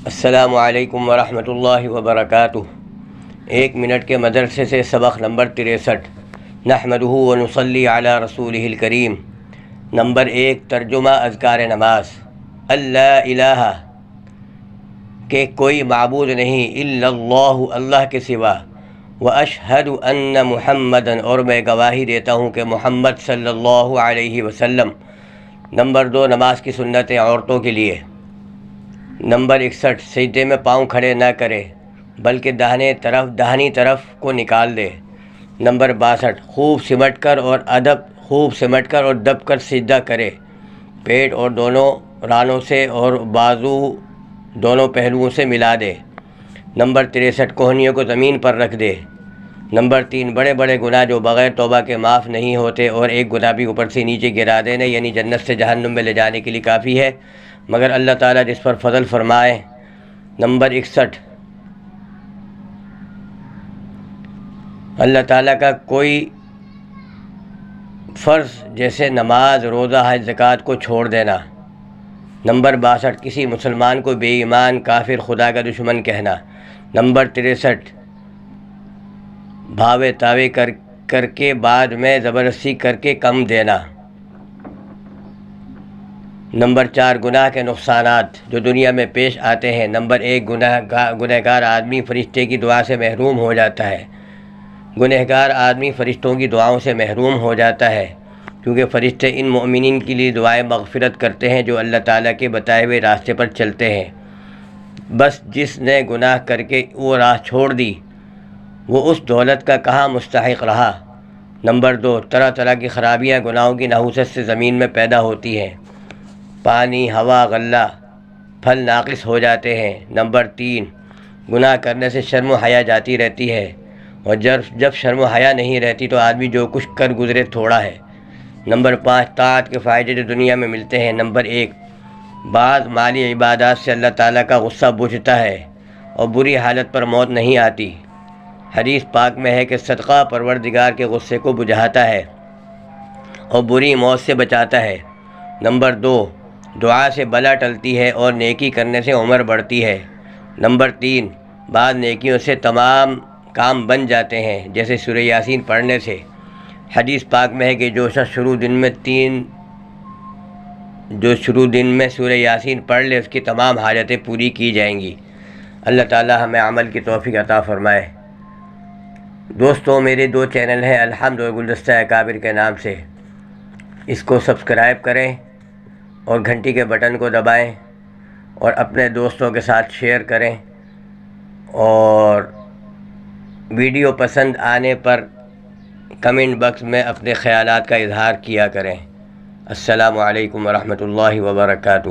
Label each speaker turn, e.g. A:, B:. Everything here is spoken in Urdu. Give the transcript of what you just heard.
A: السلام علیکم ورحمۃ اللہ وبرکاتہ۔ 1 منٹ کے مدرسے سے سبق نمبر 63۔ نحمدہ ونصلی علی رسولہ الکریم۔ نمبر 1، ترجمہ اذکار نماز۔ اللہ الہ کہ کوئی معبود نہیں الا اللہ اللہ کے سوا، واشہد ان محمدًا اور میں گواہی دیتا ہوں کہ محمد صلی اللہ علیہ وسلم۔ نمبر 2، نماز کی سنتیں عورتوں کے لیے۔ نمبر 61، سجدے میں پاؤں کھڑے نہ کرے بلکہ داہنی طرف کو نکال دے۔ نمبر 62، خوب سمٹ کر اور دب کر سجدہ کرے، پیٹ اور دونوں رانوں سے اور بازو دونوں پہلوؤں سے ملا دے۔ نمبر 63، کوہنیوں کو زمین پر رکھ دے۔ نمبر 3، بڑے بڑے گناہ جو بغیر توبہ کے معاف نہیں ہوتے اور ایک گناہ بھی اوپر سے نیچے گرا دینے یعنی جنت سے جہنم میں لے جانے کے لیے کافی ہے، مگر اللہ تعالیٰ جس پر فضل فرمائے۔ نمبر 61، اللہ تعالیٰ کا کوئی فرض جیسے نماز، روزہ، حج، زکوٰۃ کو چھوڑ دینا۔ نمبر 62، کسی مسلمان کو بے ایمان، کافر، خدا کا دشمن کہنا۔ نمبر 63، بھاوے تاوے کر کے بعد میں زبردستی کر کے کم دینا۔ نمبر 4، گناہ کے نقصانات جو دنیا میں پیش آتے ہیں۔ نمبر 1، گنہگار آدمی فرشتے کی دعا سے محروم ہو جاتا ہے۔ گنہگار آدمی فرشتوں کی دعاؤں سے محروم ہو جاتا ہے، کیونکہ فرشتے ان مومنین کے لیے دعائیں مغفرت کرتے ہیں جو اللہ تعالیٰ کے بتائے ہوئے راستے پر چلتے ہیں۔ بس جس نے گناہ کر کے وہ راہ چھوڑ دی، وہ اس دولت کا کہاں مستحق رہا۔ نمبر 2، طرح طرح کی خرابیاں گناہوں کی نحوست سے زمین میں پیدا ہوتی ہیں۔ پانی، ہوا، غلہ، پھل ناقص ہو جاتے ہیں۔ نمبر 3، گناہ کرنے سے شرم و حیا جاتی رہتی ہے، اور جب شرم و حیا نہیں رہتی تو آدمی جو کچھ کر گزرے تھوڑا ہے۔ نمبر 5، طاعت کے فائدے جو دنیا میں ملتے ہیں۔ نمبر 1، بعض مالی عبادات سے اللہ تعالیٰ کا غصہ بجھتا ہے اور بری حالت پر موت نہیں آتی۔ حدیث پاک میں ہے کہ صدقہ پروردگار کے غصے کو بجھاتا ہے اور بری موت سے بچاتا ہے۔ نمبر 2، دعا سے بلا ٹلتی ہے اور نیکی کرنے سے عمر بڑھتی ہے۔ نمبر 3، بعض نیکیوں سے تمام کام بن جاتے ہیں، جیسے سورہ یاسین پڑھنے سے۔ حدیث پاک میں ہے کہ جو شخص شروع دن میں سورہ یاسین پڑھ لے اس کی تمام حاجتیں پوری کی جائیں گی۔ اللہ تعالی ہمیں عمل کی توفیق عطا فرمائے۔ دوستوں، میرے 2 چینل ہیں الحمد اور گلدستہ اکابر کے نام سے، اس کو سبسکرائب کریں اور گھنٹی کے بٹن کو دبائیں اور اپنے دوستوں کے ساتھ شیئر کریں، اور ویڈیو پسند آنے پر کمنٹ باکس میں اپنے خیالات کا اظہار کیا کریں۔ السلام علیکم ورحمۃ اللہ وبرکاتہ۔